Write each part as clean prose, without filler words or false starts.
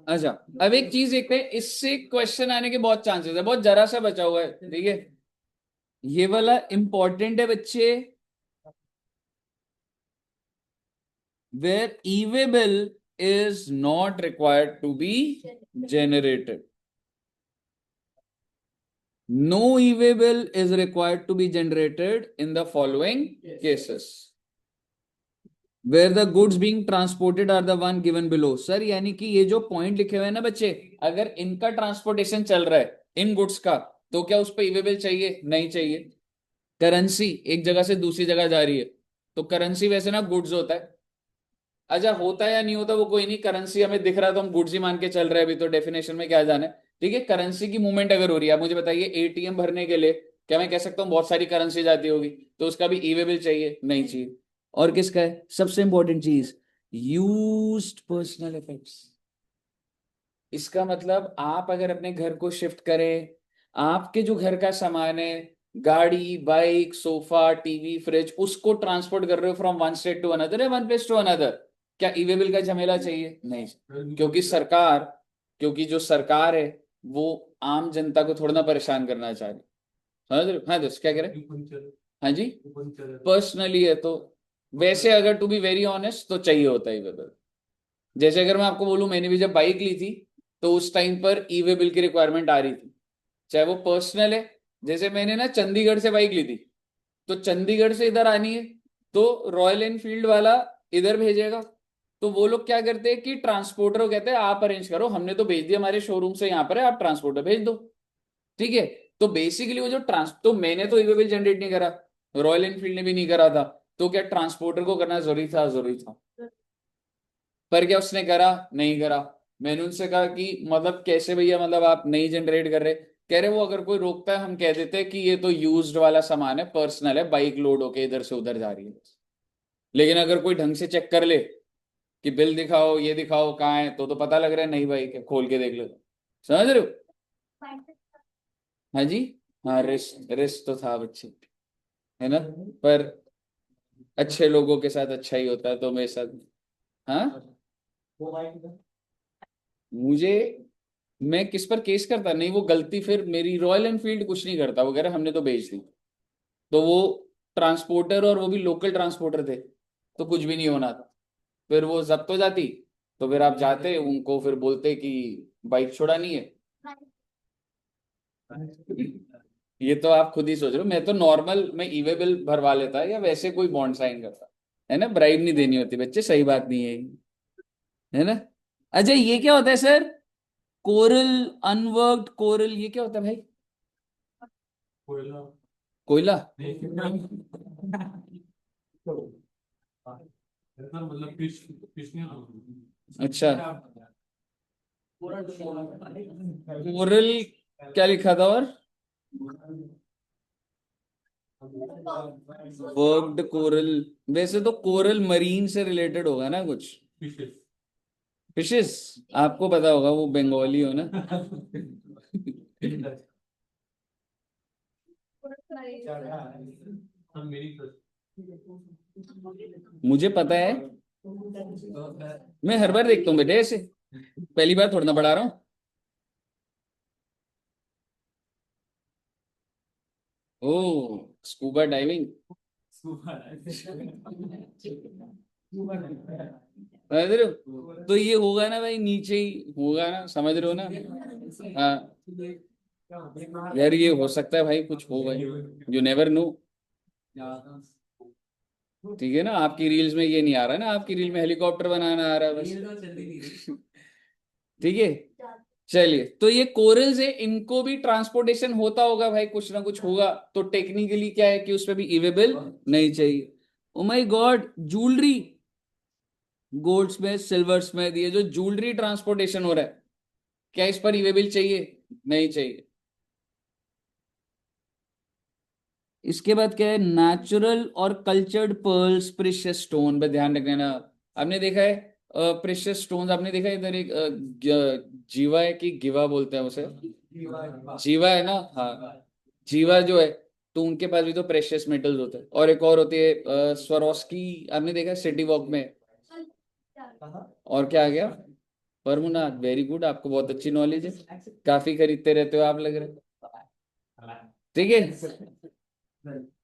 अच्छा, अब एक चीज देखते हैं, इससे क्वेश्चन आने के बहुत चांसेस है, बहुत जरा सा बचा हुआ है, ठीक है। ये वाला इंपॉर्टेंट है बच्चे। Where e-way is not required to be generated. No e-way bill is required to be generated in the following cases. Where the goods being transported are the one given below. Sir यानी कि ये जो point लिखे हुए हैं ना बच्चे, अगर इनका ट्रांसपोर्टेशन चल रहा है इन गुड्स का, तो क्या उस पर ई वे बिल चाहिए? नहीं चाहिए। करेंसी एक जगह से दूसरी जगह जा रही है, तो करेंसी वैसे ना गुड्स होता है। अच्छा, होता है या नहीं होता वो कोई नहीं, करेंसी हमें दिख रहा है तो हम गुड्स ही मान के चल रहे हैं, अभी तो डेफिनेशन में क्या जाना है। ठीक है, करेंसी की मूवमेंट अगर हो रही है, आप मुझे बताइए एटीएम भरने के लिए क्या मैं कह सकता हूँ बहुत सारी करेंसी जाती होगी, तो उसका भी ई वे बिल चाहिए? नहीं चाहिए। और किसका है सबसे इंपॉर्टेंट चीज? Used personal effects. इसका मतलब आप अगर अपने घर को शिफ्ट करें, आपके जो घर का सामान है, गाड़ी, बाइक, सोफा, टीवी, फ्रिज, उसको ट्रांसपोर्ट कर रहे हो from one state to another या वन प्लेस टू अनदर, क्या ई वे बिल का झमेला चाहिए? नहीं। क्योंकि सरकार, क्योंकि जो सरकार है वो आम जनता को थोड़ा ना परेशान करना चाह रही। समझ रहे हो? हाँ दोस्त क्या कह रहे हैं? हाँ जी, पर्सनली है तो वैसे अगर टू बी वेरी ऑनेस्ट तो चाहिए होता है ई वे बिल। जैसे अगर मैं आपको बोलूं, मैंने भी जब बाइक ली थी तो उस टाइम पर ई वे बिल की रिक्वायरमेंट आ रही थी, चाहे वो पर्सनल है। जैसे मैंने ना चंडीगढ़ से बाइक ली थी, तो चंडीगढ़ से इधर आनी है, तो रॉयल एनफील्ड वाला इधर भेजेगा, तो वो लोग क्या करते हैं कि ट्रांसपोर्टर को कहते हैं आप अरेंज करो, हमने तो भेज दिया हमारे शोरूम से यहाँ पर है, आप ट्रांसपोर्टर भेज दो। ठीक है, तो बेसिकली वो जो तो मैंने तो ई वे बिल जनरेट नहीं करा, रॉयल एनफील्ड ने भी नहीं करा था, तो क्या ट्रांसपोर्टर को करना जरूरी था? जरूरी था। पर क्या उसने करा? नहीं करा। मैंने उनसे कहा कि मतलब कैसे भैया, मतलब आप नहीं जनरेट कर रहे? कह रहे वो अगर कोई रोकता है हम कह देते हैं कि ये तो यूज्ड वाला सामान है, पर्सनल है, बाइक लोड होके इधर से उधर जा रही है। लेकिन अगर कोई ढंग से चेक कर ले कि बिल दिखाओ, ये दिखाओ कहाँ है, तो पता लग रहा है नहीं भाई, खोल के देख लो। समझ रहे हो? हाँ जी। हाँ, रिस्क रिस्क तो था बच्चे, है ना। पर अच्छे लोगों के साथ अच्छा ही होता है, तो मेरे साथ। हाँ, मुझे, मैं किस पर केस करता? नहीं, वो गलती फिर मेरी, रॉयल एनफील्ड कुछ नहीं करता वगैरह, हमने तो भेज दी। तो वो ट्रांसपोर्टर, और वो भी लोकल ट्रांसपोर्टर थे, तो कुछ भी नहीं होना था। फिर वो जब्त हो जाती, तो फिर आप जाते उनको फिर बोलते कि बाइक छुड़ानी है। ये तो आप खुद ही सोच रहे हो, मैं तो नॉर्मल मैं ई वे बिल भरवा लेता या वैसे कोई बॉन्ड साइन करता, है ना। ब्राइब नहीं देनी होती बच्चे, सही बात नहीं है ये, है ना। अच्छा, ये क्या होता है सर? कोरल, अनवर्कड कोरल, ये क्या होता है भाई? कोयला? अच्छा, कोरल क्या लिखा था? और वर्कड कोरल, वैसे तो कोरल मरीन से रिलेटेड होगा ना कुछ। फिशेस, आपको पता होगा, वो बंगाली हो ना। मुझे पता है, मैं हर बार देखता हूँ बेटे ऐसे, पहली बार थोड़ा ना पढ़ा रहा हूँ। ओ, स्कूबा डाइविंग। समझ रहे हो? तो ये होगा ना भाई, नीचे ही होगा ना, समझ रहे हो ना। हाँ यार, ये हो सकता है भाई, कुछ हो भाई, यू नेवर नो। ठीक है ना, आपकी रील्स में ये नहीं आ रहा है ना, आपकी रील में हेलीकॉप्टर बनाना आ रहा है बस। ठीक है, चलिए, तो ये कोरल से इनको भी ट्रांसपोर्टेशन होता होगा भाई, कुछ ना कुछ होगा, तो टेक्निकली क्या है कि उसमें भी ई बिल नहीं चाहिए। Oh my god, jewellery, golds में, सिल्वर्स में, ये जो ज्वेलरी ट्रांसपोर्टेशन हो रहा है, क्या इस पर ई बिल चाहिए? नहीं चाहिए। इसके बाद क्या है? नेचुरल और कल्चर्ड पर्ल्स, प्रेशियस स्टोन पे ध्यान रखना। आपने देखा है प्रेशियस स्टोन्स आपने देखा इधर एक जीवा है कि गिवा बोलते हैं उसे, जीवा है ना, हाँ जीवा जो है, तो उनके पास भी तो प्रेशियस मेटल्स होते हैं। और एक और होती है स्वरोस्की, आपने देखा सिटी वॉक में। और क्या आ गया, परमुनाथ, वेरी गुड, आपको बहुत अच्छी नॉलेज है, काफी खरीदते रहते हो आप लग रहे। ठीक है,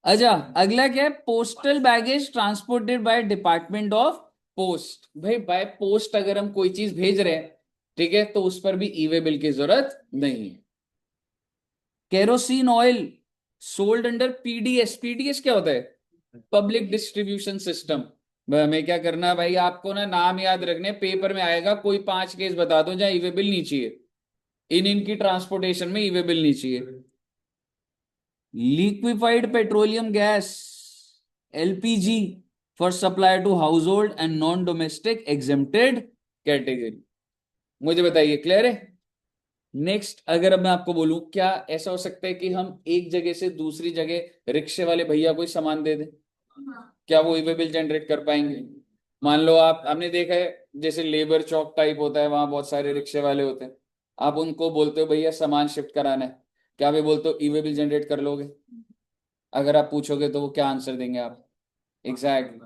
अच्छा अगला क्या है, postal baggage transported by department of post. भाई बाय पोस्ट अगर हम कोई चीज भेज रहे हैं, ठीक है, तो उस पर भी ई वे बिल की जरूरत नहीं है। Kerosene oil sold under PDS, PDS क्या होता है, पब्लिक डिस्ट्रीब्यूशन सिस्टम। हमें क्या करना है भाई, आपको ना नाम याद रखने, पेपर में आएगा कोई 5 केस बता दो जहां ई वे बिल नहीं चाहिए, इन इनकी ट्रांसपोर्टेशन में ई वे बिल नहीं चाहिए। Liquefied petroleum gas LPG for supply to household and non domestic exempted category. मुझे बताइए क्लियर है। नेक्स्ट अगर अब मैं आपको बोलूं, क्या ऐसा हो सकता है कि हम एक जगह से दूसरी जगह रिक्शे वाले भैया को सामान दे दें, क्या वो ई वे बिल जनरेट कर पाएंगे? मान लो आपने देखा है जैसे लेबर चौक टाइप होता है, वहां बहुत सारे रिक्शे वाले होते हैं, आप उनको बोलते हो भैया सामान शिफ्ट कराना है, क्या वे बोलते हो ई वे बिल जनरेट कर लोगे? अगर आप पूछोगे तो वो क्या आंसर देंगे आप? एग्जैक्टली,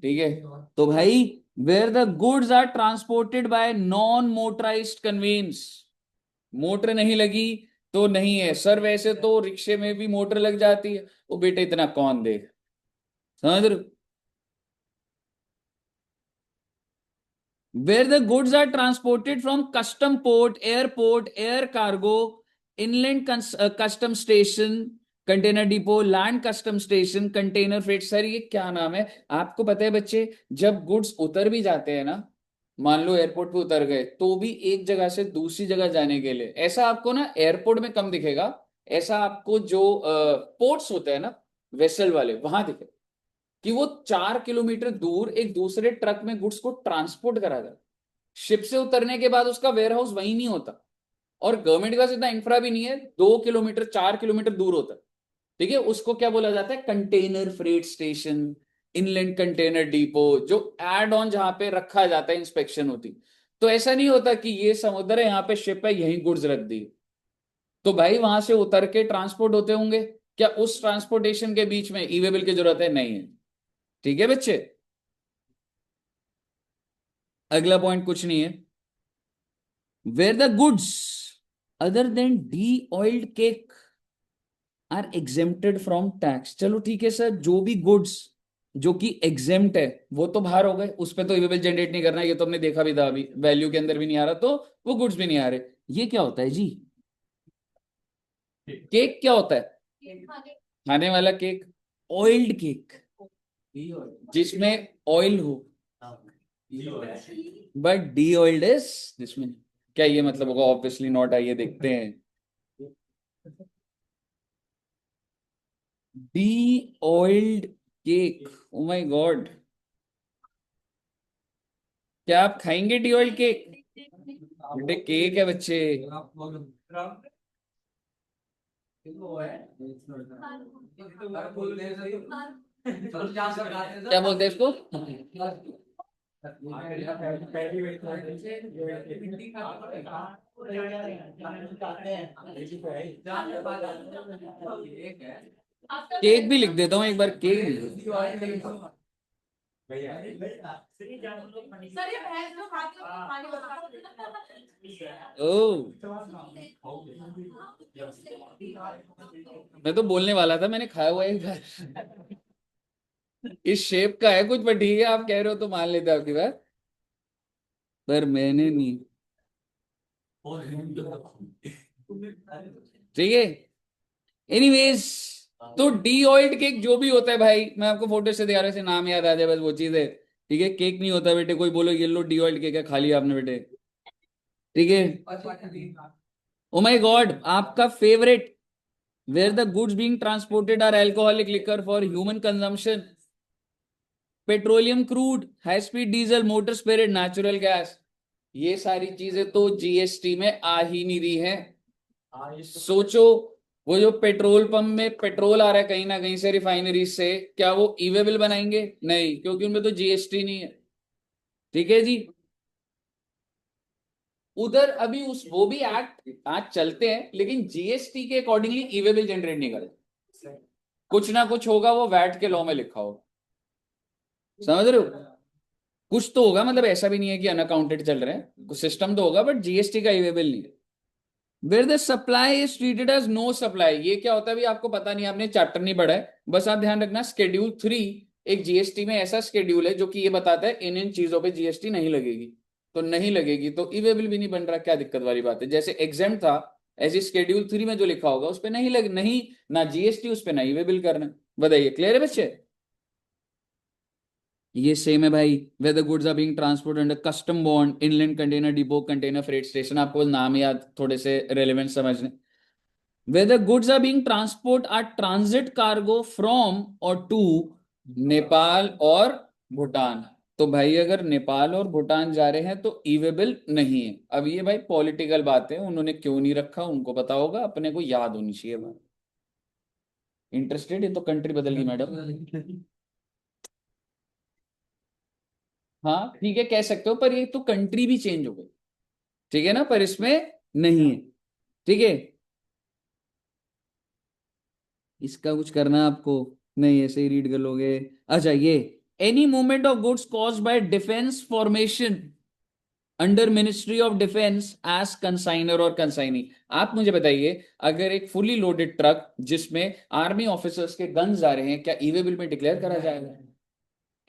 ठीक है। तो भाई where the goods are transported by non motorized conveyance, motor नहीं लगी तो नहीं है सर, वैसे तो रिक्शे में भी मोटर लग जाती है, वो बेटे इतना कौन देगा, समझ रहे हो? where the goods are transported from custom port, airport, air cargo, inland custom station, container depot, land custom station, container freight. Sir ये क्या नाम है, आपको पता है बच्चे, जब गुड्स उतर भी जाते हैं ना, मान लो एयरपोर्ट पे उतर गए, तो भी एक जगह से दूसरी जगह जाने के लिए, ऐसा आपको ना एयरपोर्ट में कम दिखेगा, ऐसा आपको जो पोर्ट्स होते हैं ना वेसल वाले, वहां दिखेगा कि वो 4 किलोमीटर दूर एक दूसरे ट्रक में गुड्स को ट्रांसपोर्ट करा जाता। शिप से उतरने के बाद उसका वेयर हाउस वहीं नहीं होता, और गवर्नमेंट के पास इतना इंफ्रा भी नहीं है, 2 किलोमीटर 4 किलोमीटर दूर होता है। ठीक है, उसको क्या बोला जाता है, container freight station, inland container depot, जो एड ऑन जहां पे रखा जाता है, इंस्पेक्शन होती। तो ऐसा नहीं होता कि ये समुद्र है यहाँ पे शिप है यहीं गुड्स रख दी, तो भाई वहां से उतर के ट्रांसपोर्ट होते होंगे, क्या उस ट्रांसपोर्टेशन के बीच में ई वे बिल की जरूरत है? नहीं है। ठीक है बच्चे, अगला पॉइंट कुछ नहीं है, where the goods other than de oiled cake are exempted from tax. चलो ठीक है सर, जो भी गुड्स जो कि एग्जेम्प्ट है वो तो बाहर हो गए, उस पर तो ई वे बिल जनरेट नहीं करना, ये तो हमने देखा भी था, अभी वैल्यू के अंदर भी नहीं आ रहा, तो वो गुड्स भी नहीं आ रहे। ये क्या होता है जी, केक क्या होता है, खाने वाला केक, ऑयल्ड केक जिसमें ऑयल हो, बट डी ऑयल्ड इज जिसमें, क्या ये मतलब होगा? ऑब्वियसली नॉट, आइए देखते हैं। D oiled cake, O my God, क्या आप खाएंगे डी ऑयल केक? बेटे केक है बच्चे। क्या बोलते हैं इसको? केक भी लिख देता हूँ एक बार, केक लिख देता हूँ। ओ, मैं तो बोलने वाला था, मैंने खाया हुआ है एक बार। इस शेप का है कुछ, पर ठीक है आप कह रहे हो तो मान लेते आपकी बात, पर मैंने नहीं। ठीक है, एनीवेज, तो डी ऑयल्ड केक जो भी होता है भाई, मैं आपको फोटो से दिखा रहा से नाम याद आ जाए बस वो चीज है। ठीक है, केक नहीं होता बेटे, कोई बोलो येलो डी ऑयल्ड केक है, खा लिया आपने बेटे। ठीक है, ओ माय गॉड, आपका favourite, where the goods being transported are alcoholic liquor for human consumption, petroleum crude, high speed diesel, motor spirit, natural gas. ये सारी चीजें तो जीएसटी में आ ही नहीं रही है। सोचो, वो जो पेट्रोल पंप में पेट्रोल आ रहा है कहीं ना कहीं से रिफाइनरी से, क्या वो ई वे बिल बनाएंगे? नहीं, क्योंकि उनमें तो जीएसटी नहीं है। ठीक है जी। उधर अभी उस वो भी एक्ट आज चलते हैं, लेकिन जीएसटी के अकॉर्डिंगली ई वे बिल जनरेट नहीं करते। कुछ ना कुछ होगा, वो वैट के लॉ में लिखा होगा, समझ रहे हो? कुछ तो होगा, मतलब ऐसा भी नहीं है कि अनअकाउंटेड चल रहे हैं, कुछ सिस्टम तो होगा, बट जीएसटी का ई वे बिल नहीं है। Where the supply is treated as no supply, ये क्या होता है? अभी आपको पता नहीं, आपने चैप्टर नहीं पढ़ा है, बस आप ध्यान रखना शेड्यूल 3 एक जीएसटी में ऐसा शेड्यूल है जो कि ये बताता है इन इन चीजों पे जीएसटी नहीं लगेगी। तो नहीं लगेगी तो ई वे बिल भी नहीं बन रहा, क्या दिक्कत वाली बात है? जैसे एग्जाम था, ऐसी शेड्यूल 3 में जो लिखा होगा उस पर नहीं लग, नहीं ना जीएसटी उस पर ना ई वे बिल करना। बताइए, क्लियर है बच्चे? ये सेम है भाई। वेदर goods are being transport under custom bond, inland container depot, container freight station, आपको नाम याद थोड़े से रेलेवेंट समझने। Whether goods are being transport are transit cargo from or to Nepal और भूटान। तो भाई अगर नेपाल और भूटान जा रहे हैं तो ई वे बिल नहीं है। अब ये भाई पॉलिटिकल बात है, उन्होंने क्यों नहीं रखा उनको पता होगा, अपने को याद होनी चाहिए बात। इंटरेस्टेड? ये तो कंट्री बदल गई मैडम। हाँ ठीक है, कह सकते हो, पर ये तो कंट्री भी चेंज हो गई, ठीक है ना, पर इसमें नहीं है। ठीक है, इसका कुछ करना है आपको? नहीं, ऐसे ही रीड कर लोगे। अच्छा, ये any movement of goods caused by defence formation under ministry of defence as consignor और कंसाइनी। आप मुझे बताइए, अगर एक फुली लोडेड ट्रक जिसमें आर्मी ऑफिसर्स के गन्स आ रहे हैं, क्या ई वे बिल में डिक्लेयर करा जाएगा?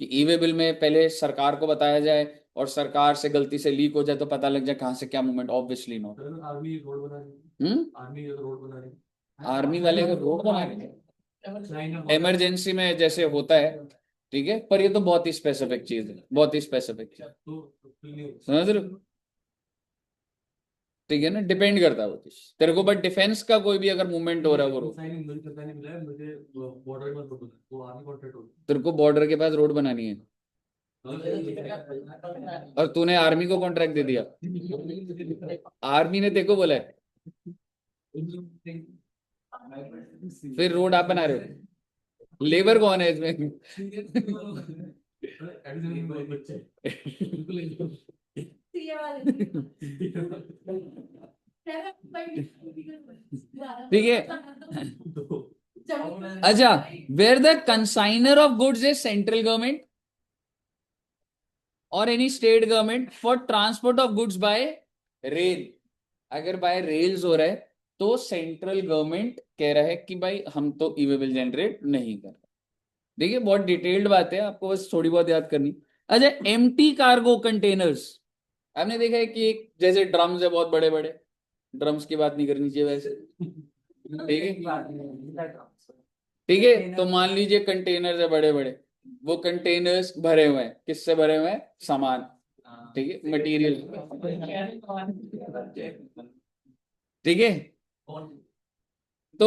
कि ई वे बिल में पहले सरकार को बताया जाए, और सरकार से गलती से लीक हो जाए तो पता लग जाए कहां से क्या movement? Obviously not. Army road बना रही है, आर्मी रोड बना रही है, आर्मी वाले को रोड बना रहे हैं इमरजेंसी में जैसे होता है, ठीक है, पर ये तो बहुत ही स्पेसिफिक चीज है, बहुत ही स्पेसिफिक चीज, समझ रहे हो? ठीक है ना, डिपेंड करता है वो चीज तेरे को, बट डिफेंस का कोई भी अगर मूवमेंट हो रहा है वो रोड, तेरे को बॉर्डर के पास रोड बनानी है और तूने आर्मी को कॉन्ट्रैक्ट दे दिया, आर्मी ने तेरे को बोला है, फिर रोड आप बना रहे हो? लेबर कौन है इसमें? ठीक है। अच्छा, where the consignor of goods is central government और any state government for transport of goods by rail. अगर बाय रेल्स हो रहा है तो सेंट्रल गवर्नमेंट कह रहा है कि भाई हम तो ई वे बिल जनरेट नहीं कर रहे। देखिए, बहुत डिटेल्ड बात है, आपको बस थोड़ी बहुत याद करनी। अच्छा, एम्प्टी कार्गो कंटेनर्स, आपने देखा है कि एक जैसे ड्रम्स है बहुत बड़े बड़े, ड्रम्स की बात नहीं करनी चाहिए वैसे, ठीक है, ठीक है, तो मान लीजिए कंटेनर्स है बड़े बड़े, वो कंटेनर्स भरे हुए हैं, किससे भरे हुए हैं? सामान, ठीक है, मटेरियल, ठीक है। तो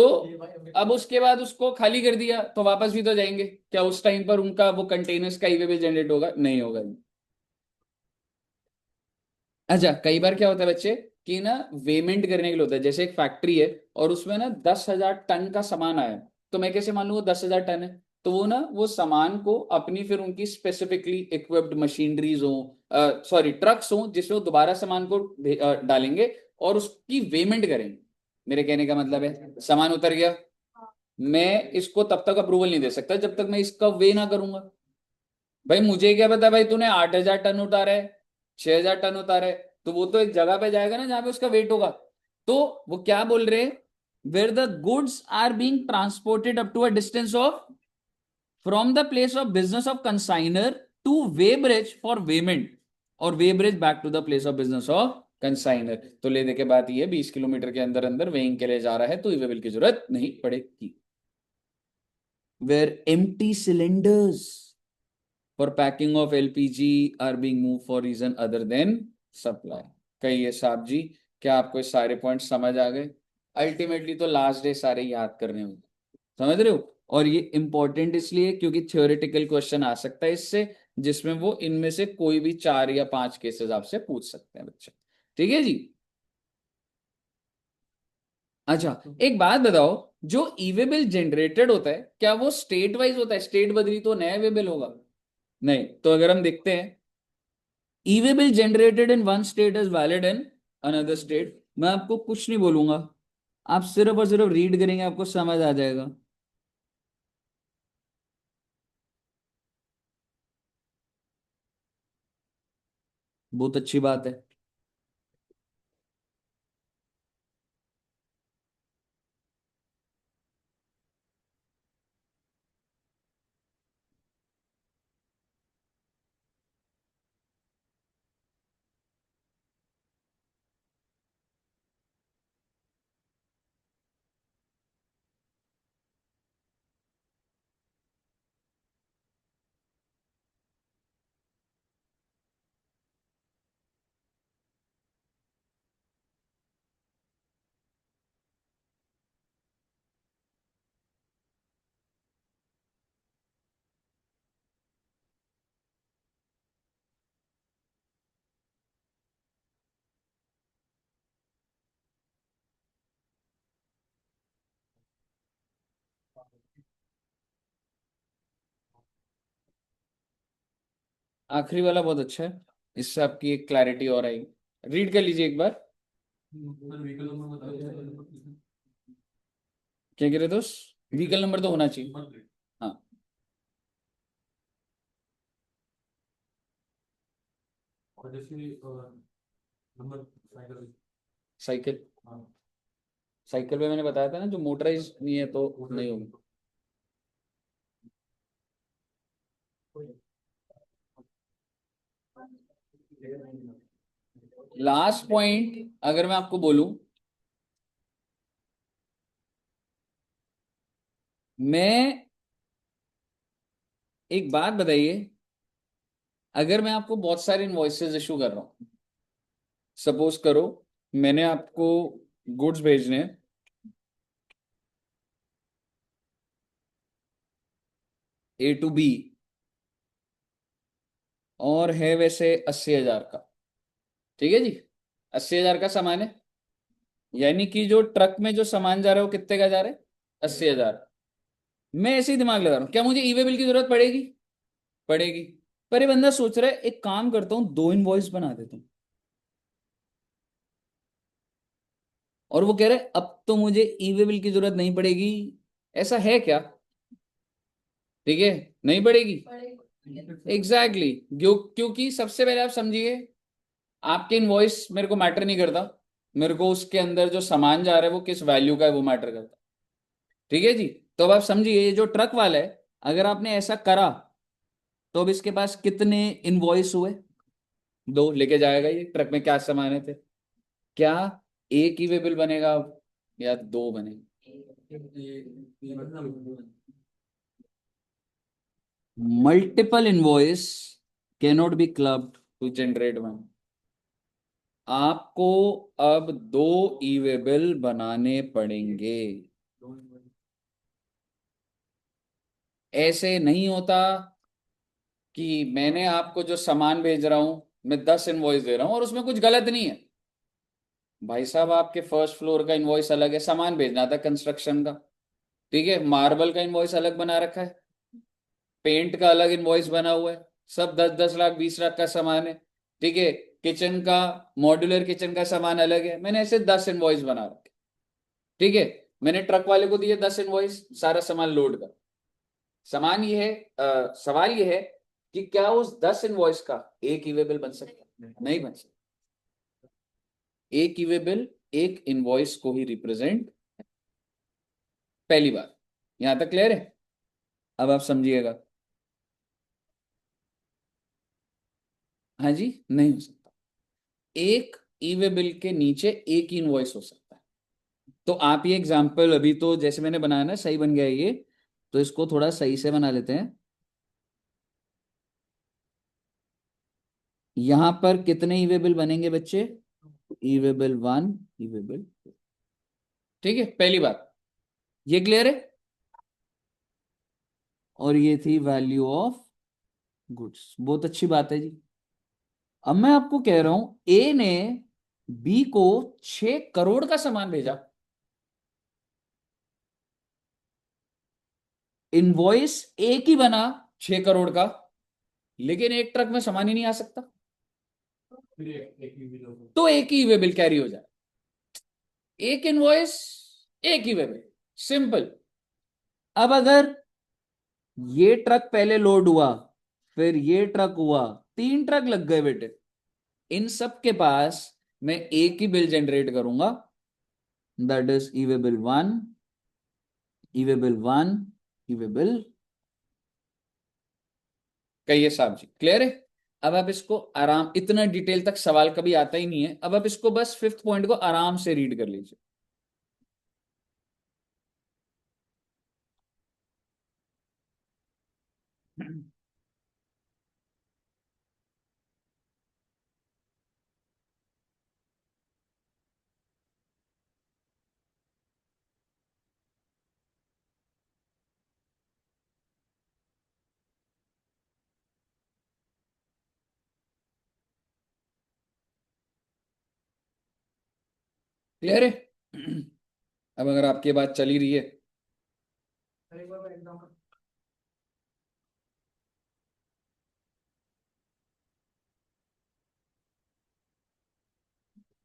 अब उसके बाद उसको खाली कर दिया तो वापस भी तो जाएंगे, क्या उस टाइम पर उनका वो कंटेनर्स का ई वे बिल जनरेट होगा? नहीं होगा। अच्छा, कई बार क्या होता है बच्चे कि ना, वेमेंट करने के लिए होता है, जैसे एक फैक्ट्री है और उसमें ना 10,000 टन का सामान आया, तो मैं कैसे मान लूँ वो 10,000 टन है? तो वो ना वो सामान को अपनी फिर उनकी स्पेसिफिकली इक्विप्ड मशीनरीज हो, सॉरी ट्रक्स हो, जिसमें वो दोबारा सामान को डालेंगे और उसकी वेमेंट करेंगे। मेरे कहने का मतलब है, सामान उतर गया, मैं इसको तब तक अप्रूवल नहीं दे सकता जब तक मैं इसका वे ना करूंगा। भाई मुझे क्या पता, भाई तूने 8,000 टन उतारा है, 6,000 टन उतारा है, तो वो तो एक जगह पे जाएगा ना जहां पे उसका वेट होगा। तो वो क्या बोल रहे हैं? Where the goods are being transported up to a distance of from the place of business of consignor to weighbridge for weighment और weighbridge back to the place of business of consignor. तो ले दे के बात ये 20 kilometre के अंदर अंदर weighing के लिए जा रहा है तो ई वे बिल की जरूरत नहीं पड़ेगी। Where empty cylinders for packing of LPG are being moved for reason other than supply। कहिए साहब जी, क्या आपको ये सारे पॉइंट समझ आ गए? अल्टीमेटली तो लास्ट डे सारे याद करने होंगे, समझ रहे हो? और ये इंपॉर्टेंट इसलिए क्योंकि थ्योरेटिकल क्वेश्चन आ सकता है इससे, जिसमें वो इनमें से कोई भी 4 या 5 केसेस आपसे पूछ सकते हैं बच्चे। ठीक है जी। अच्छा, एक बात बताओ, जो ई वे बिल जनरेटेड होता है क्या वो स्टेट वाइज होता है? स्टेट बदली तो नया वे बिल होगा? नहीं। तो अगर हम देखते हैं e-way bill generated in one state is valid in another state. मैं आपको कुछ नहीं बोलूंगा, आप सिर्फ और सिर्फ रीड करेंगे, आपको समझ आ जाएगा। बहुत अच्छी बात है। आखिरी वाला बहुत अच्छा है, इससे आपकी एक क्लैरिटी और आई। रीड कर लीजिए एक बार। क्या कह रहे दोस्त? व्हीकल नंबर तो होना चाहिए। हाँ। साइकिल। साइकिल पे मैंने बताया था ना, जो मोटराइज नहीं है तो नहीं होगी। लास्ट पॉइंट अगर मैं आपको बोलूं, मैं एक बात बताइए, अगर मैं आपको बहुत सारे इनवॉइसेस इशू कर रहा हूं, सपोज करो मैंने आपको गुड्स भेजने हैं A to B, और है वैसे 80,000 का, ठीक है जी, 80,000 का सामान है, यानी कि जो ट्रक में जो सामान जा रहा है वो कितने का जा रहा है? 80,000। मैं ऐसे ही दिमाग लगा रहा हूँ, क्या मुझे ई वे बिल की जरूरत पड़ेगी? पड़ेगी। पर ये बंदा सोच रहा है एक काम करता हूँ, दो इनवॉइस बना देता हूँ, और वो कह रहा है अब तो मुझे ई वे बिल की जरूरत नहीं पड़ेगी। ऐसा है क्या? ठीक है, नहीं पड़ेगी। एग्जैक्टली क्योंकि सबसे पहले आप समझिए, आपके इनवॉइस मेरे को मैटर नहीं करता, मेरे को उसके अंदर जो सामान जा रहा है वो किस वैल्यू का है वो मैटर करता। ठीक है जी। तो अब आप समझिए, ये जो ट्रक वाला है, अगर आपने ऐसा करा तो अब इसके पास कितने इनवॉइस हुए? दो। लेके जाएगा ये ट्रक में क्या सामान है थे? क्या एक ही वे बिल बनेगा अब, या दो बनेगा? Multiple invoice cannot be clubbed to generate one. आपको अब दो ई वे बिल बनाने पड़ेंगे। ऐसे नहीं होता कि मैंने आपको जो सामान भेज रहा हूं, मैं 10 इनवॉइस दे रहा हूं और उसमें कुछ गलत नहीं है। भाई साहब, आपके फर्स्ट फ्लोर का इनवॉइस अलग है, सामान भेजना था कंस्ट्रक्शन का, ठीक है, मार्बल का इनवॉइस अलग बना रखा है, पेंट का अलग इनवॉइस बना हुआ है, सब 10-10 लाख 20 लाख का सामान है। ठीक है, किचन का, मॉड्यूलर किचन का सामान अलग है, मैंने ऐसे 10 इनवॉइस बना रखे। ठीक है, मैंने ट्रक वाले को दिए 10 इनवॉइस, सारा सामान लोड कर। सामान ये है, सवाल ये है कि क्या उस 10 इनवॉइस का एक ई वे बिल बन सकता है? नहीं बन सकता। एक ई वे बिल एक इनवॉइस को ही रिप्रेजेंट, पहली बार। यहां तक क्लियर है? अब आप समझिएगा। हाँ जी, नहीं हो सकता। एक ई वे बिल के नीचे एक ही इनवॉइस हो सकता है। तो आप ये एग्जांपल अभी तो जैसे मैंने बनाया ना, सही बन गया है ये, तो इसको थोड़ा सही से बना लेते हैं। यहां पर कितने ई वे बिल बनेंगे बच्चे? ई वे बिल वन, ई वे बिल। ठीक है, पहली बात, ये क्लियर है? और ये थी वैल्यू ऑफ गुड्स, बहुत अच्छी बात है जी। अब मैं आपको कह रहा हूं ए ने बी को 6 करोड़ का सामान भेजा, इनवॉइस एक ही बना 6 करोड़ का, लेकिन एक ट्रक में सामान ही नहीं आ सकता। तो एक ही वे बिल कैरी हो जाए, एक इनवॉइस एक ही वे बिल, सिंपल। अब अगर ये ट्रक पहले लोड हुआ, फिर ये ट्रक हुआ, 3 ट्रक लग गए बेटे, इन सब के पास मैं एक ही बिल जनरेट करूंगा, that is E way bill 1, E way bill 1, E way bill. कहिए साहब जी, क्लियर है? अब आप इसको आराम, इतना डिटेल तक सवाल कभी आता ही नहीं है, अब आप इसको बस 5th पॉइंट को आराम से रीड कर लीजिए। क्लियर है? अब अगर आपकी बात चली रही है,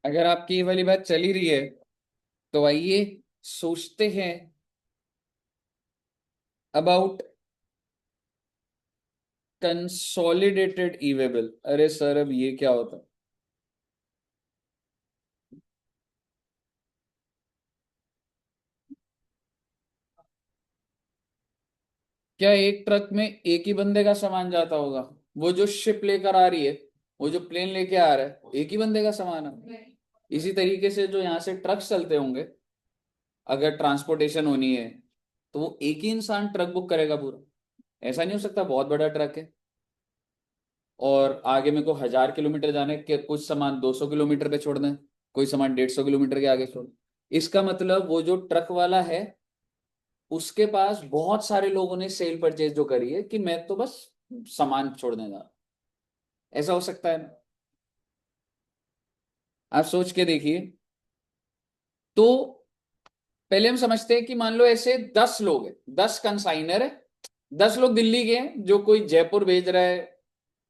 अगर आपकी ये वाली बात चली रही है, तो आइए सोचते हैं about consolidated E way bill. अरे सर, अब ये क्या होता है? क्या एक ट्रक में एक ही बंदे का सामान जाता होगा? वो जो शिप लेकर आ रही है, वो जो प्लेन लेके आ रहा है, एक ही बंदे का सामान है। इसी तरीके से जो यहाँ से ट्रक चलते होंगे, अगर ट्रांसपोर्टेशन होनी है, तो वो एक ही इंसान ट्रक बुक करेगा पूरा। ऐसा नहीं हो सकता बहुत बड़ा ट्रक है और आगे मेरे को 1000 किलोमीटर जाने के, कुछ सामान 200 किलोमीटर पे छोड़ना है, कोई सामान 150 किलोमीटर के आगे छोड़। इसका मतलब वो जो ट्रक वाला है, उसके पास बहुत सारे लोगों ने सेल परचेज जो करी है कि मैं तो बस सामान छोड़ने जा रहा हूं। ऐसा हो सकता है ना? आप सोच के देखिए। तो पहले हम समझते हैं कि मान लो ऐसे 10 लोग हैं, 10 कंसाइनर है, 10 लोग दिल्ली के हैं, जो कोई जयपुर भेज रहा है,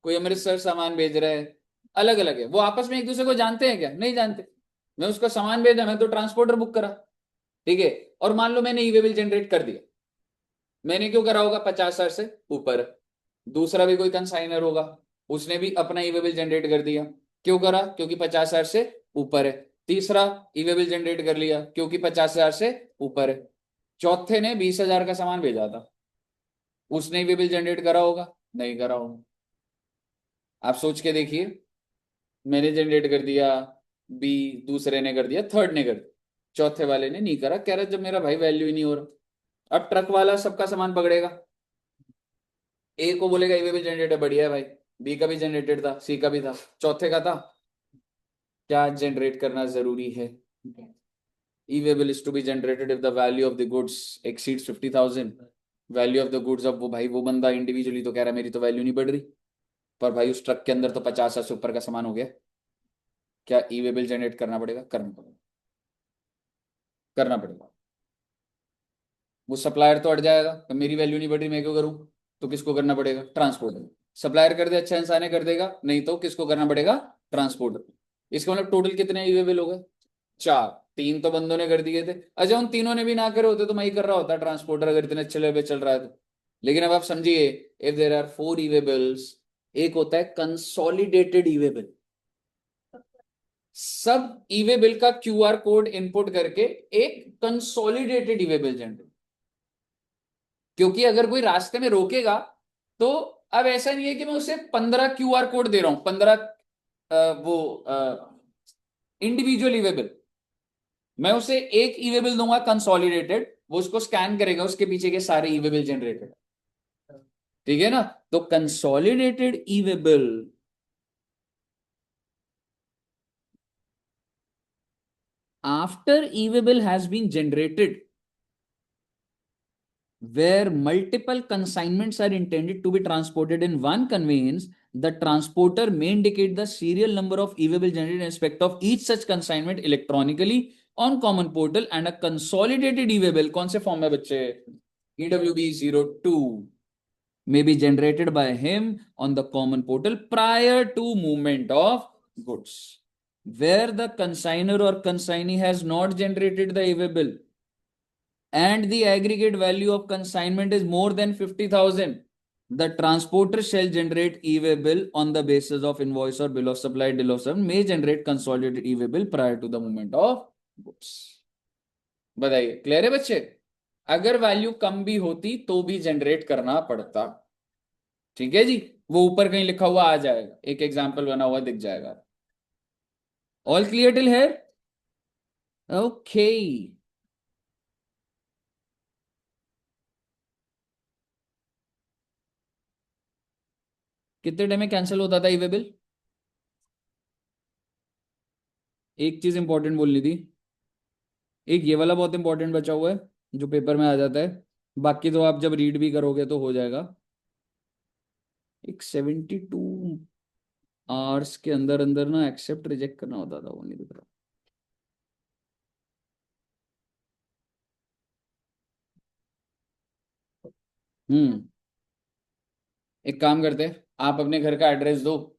कोई अमृतसर सामान भेज रहा है, अलग अलग है। वो आपस में एक दूसरे को जानते हैं क्या? नहीं जानते। मैं उसका सामान भेजा, मैं तो ट्रांसपोर्टर बुक करा, ठीक है। और मान लो मैंने ई वे बिल जनरेट कर दिया, मैंने क्यों करा होगा? 50,000 से ऊपर। दूसरा भी कोई कंसाइनर होगा, उसने भी अपना ई वे बिल जनरेट कर दिया, क्यों करा? क्योंकि 50,000 से ऊपर है। तीसरा ई वे बिल जनरेट कर लिया, क्योंकि 50,000 से ऊपर है। चौथे ने 20,000 का सामान भेजा था, उसने ई वे बिल जनरेट करा होगा? नहीं करा होगा। आप सोच के देखिए, मैंने जनरेट कर दिया, बी दूसरे ने कर दिया, थर्ड ने कर दिया, चौथे वाले ने नहीं करा, कह रहा जब मेरा भाई वैल्यू ही नहीं हो रहा। अब ट्रक वाला सबका सामान पकड़ेगा, ए को बोलेगा ये भी जनरेटर बढ़िया है भाई, बी का भी जनरेटेड था, सी का भी था, चौथे का था, क्या जनरेट करना जरूरी है? E way bill is to be generated if the value of the goods exceeds 50,000। Value of the goods, अब वो भाई वो बंदा इंडिविजुअली तो कह रहा है मेरी तो वैल्यू नहीं बढ़ रही, पर भाई उस ट्रक के अंदर तो 50,000 से ऊपर का सामान हो गया, क्या ई वे बिल जनरेट करना पड़ेगा? करना पड़ेगा, करना पड़ेगा। वो सप्लायर तो अट जाएगा, तो मेरी वैल्यू नहीं बढ़ रही, मैं क्यों करूं? तो किसको करना पड़ेगा? ट्रांसपोर्टर। सप्लायर कर दे, अच्छा इंसान है, कर देगा, नहीं तो किसको करना पड़ेगा? ट्रांसपोर्टर। इसका मतलब टोटल कितने ई वे बिल हो गए? 4। 3 तो बंदों ने कर दिए थे, अच्छा उन तीनों ने भी ना करे होते तो मैं ही कर रहा होता ट्रांसपोर्टर, अगर इतने अच्छे लेवल पे चल रहा है तो। लेकिन अब आप समझिए, if there are 4 E way bills, एक होता है कंसोलिडेटेड ई वे बिल। सब ई वे बिल का क्यूआर कोड इनपुट करके एक consolidated E way bill generate. क्योंकि अगर कोई रास्ते में रोकेगा, तो अब ऐसा नहीं है कि मैं उसे 15 क्यूआर कोड दे रहा हूं, 15 वो इंडिविजुअल ई वे बिल। मैं उसे एक ई वे बिल दूंगा कंसोलिडेटेड, वो उसको स्कैन करेगा, उसके पीछे के सारे ई वे बिल जनरेटेड, ठीक है ना? तो consolidated E way bill, after E way bill has been generated, where multiple consignments are intended to be transported in one conveyance, the transporter may indicate the serial number of e-way generated in respect of each such consignment electronically on common portal, and a consolidated e-way bill, कौन से form में बच्चे? EWB02 may be generated by him on the common portal prior to movement of goods. Where the consignor or consignee has not generated the e-way bill and the aggregate value of consignment is more than 50,000, the transporter shall generate e-way bill on the basis of invoice or bill of supply. Bill of supply may generate consolidated e-way bill prior to the movement of goods. बताइए, clear है बच्चे? अगर value कम भी होती तो भी generate करना पड़ता। ठीक है जी, वो ऊपर कहीं लिखा हुआ आ जाएगा, एक एग्जांपल बना हुआ दिख जाएगा। All clear till here? Okay. कितने टाइम में कैंसिल होता था ई-वे बिल? एक चीज इंपॉर्टेंट बोलनी थी, एक ये वाला बहुत इंपॉर्टेंट बचा हुआ है जो पेपर में आ जाता है, बाकी तो आप जब रीड भी करोगे तो हो जाएगा। एक 72 आवर्स के अंदर अंदर ना एक्सेप्ट रिजेक्ट करना होता था, वो नहीं दिख रहा। हम्म। एक काम करते हैं, आप अपने घर का एड्रेस दो,